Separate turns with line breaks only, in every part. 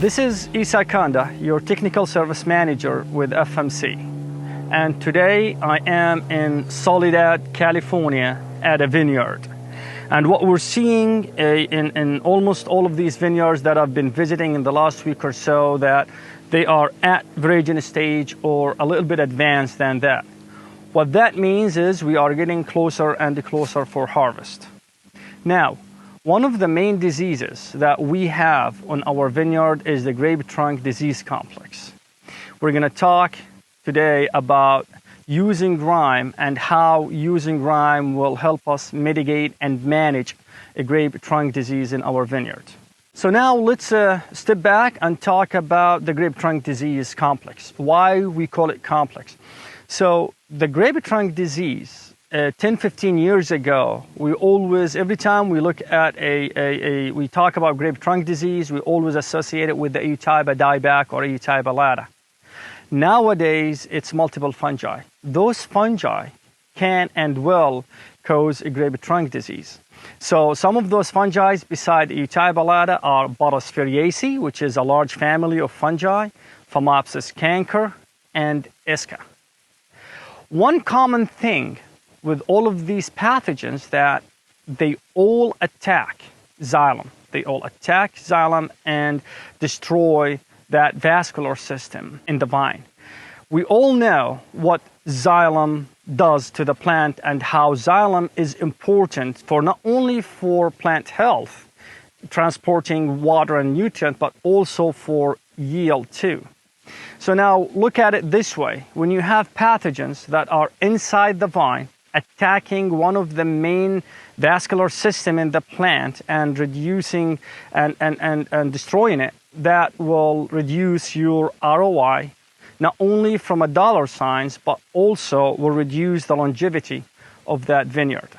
This is Issa Qandah, your Technical Service Manager with FMC. And today I am in Soledad, California at a vineyard. And what we're seeing in almost all of these vineyards that I've been visiting in the last week or so, that they are at virgin stage or a little bit advanced than that. What that means is we are getting closer and closer for harvest. Now, one of the main diseases that we have on our vineyard is the grape trunk disease complex. We're going to talk today about using Grape and how using Grape will help us mitigate and manage a grape trunk disease in our vineyard. So now let's step back and talk about the grape trunk disease complex, why we call it complex. So the grape trunk disease, 10-15 years ago, we always, every time we look at we talk about grape trunk disease, we always associate it with the Euthyba dieback or Euthyba lata. Nowadays, it's multiple fungi. Those fungi can and will cause a grape trunk disease. So some of those fungi beside Euthyba lata are Botosphaeriaceae, which is a large family of fungi, Phomopsis canker, and Issa. One common thing with all of these pathogens that they all attack xylem. They all attack xylem and destroy that vascular system in the vine. We all know what xylem does to the plant and how xylem is important for not only for plant health, transporting water and nutrient, but also for yield too. So now look at it this way. When you have pathogens that are inside the vine, attacking one of the main vascular system in the plant and reducing and destroying it, that will reduce your ROI, not only from a dollar signs, but also will reduce the longevity of that vineyard.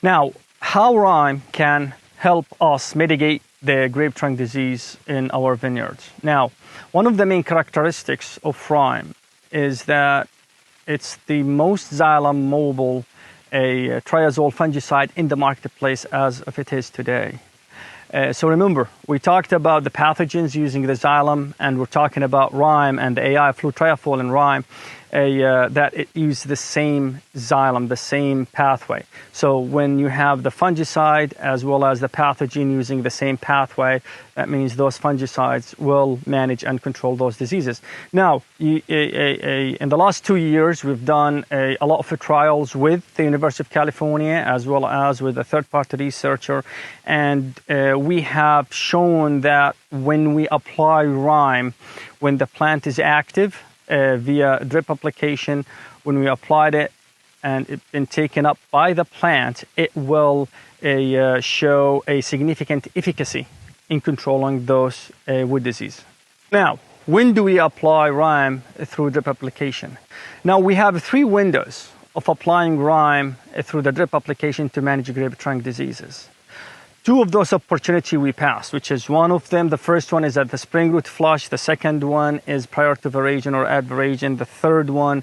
Now, how Grape can help us mitigate the grape trunk disease in our vineyards. Now, one of the main characteristics of Grape is that it's the most xylem mobile triazole fungicide in the marketplace as of it is today. So remember, we talked about the pathogens using the xylem, and we're talking about Grape and the AI flutriafol in Grape, that it uses the same xylem, the same pathway. So when you have the fungicide as well as the pathogen using the same pathway, that means those fungicides will manage and control those diseases. Now, in the last 2 years, we've done a lot of trials with the University of California as well as with a third-party researcher, and we have shown that when we apply Grape, when the plant is active, via drip application, when we applied it and it's been taken up by the plant, it will show a significant efficacy in controlling those wood disease. Now, when do we apply Grape through drip application? Now, we have 3 windows of applying Grape through the drip application to manage grape trunk diseases. 2 of those opportunities we passed, which is one of them. The first one is at the spring root flush. The second one is prior to veraison or at veraison. The third one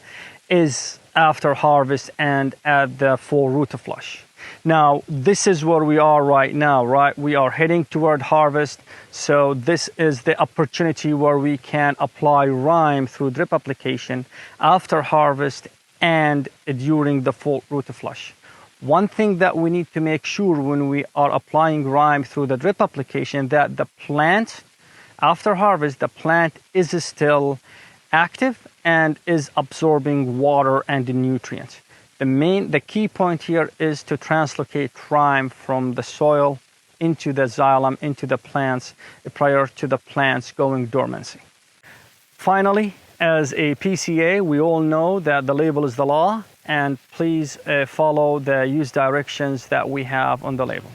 is after harvest and at the fall root flush. Now, this is where we are right now, right? We are heading toward harvest. So this is the opportunity where we can apply Grape through drip application after harvest and during the fall root flush. One thing that we need to make sure when we are applying Grape through the drip application, that the plant, after harvest, the plant is still active and is absorbing water and nutrients. The key point here is to translocate Grape from the soil into the xylem, into the plants, prior to the plants going dormancy. Finally, as a PCA, we all know that the label is the law, and please follow the use directions that we have on the label.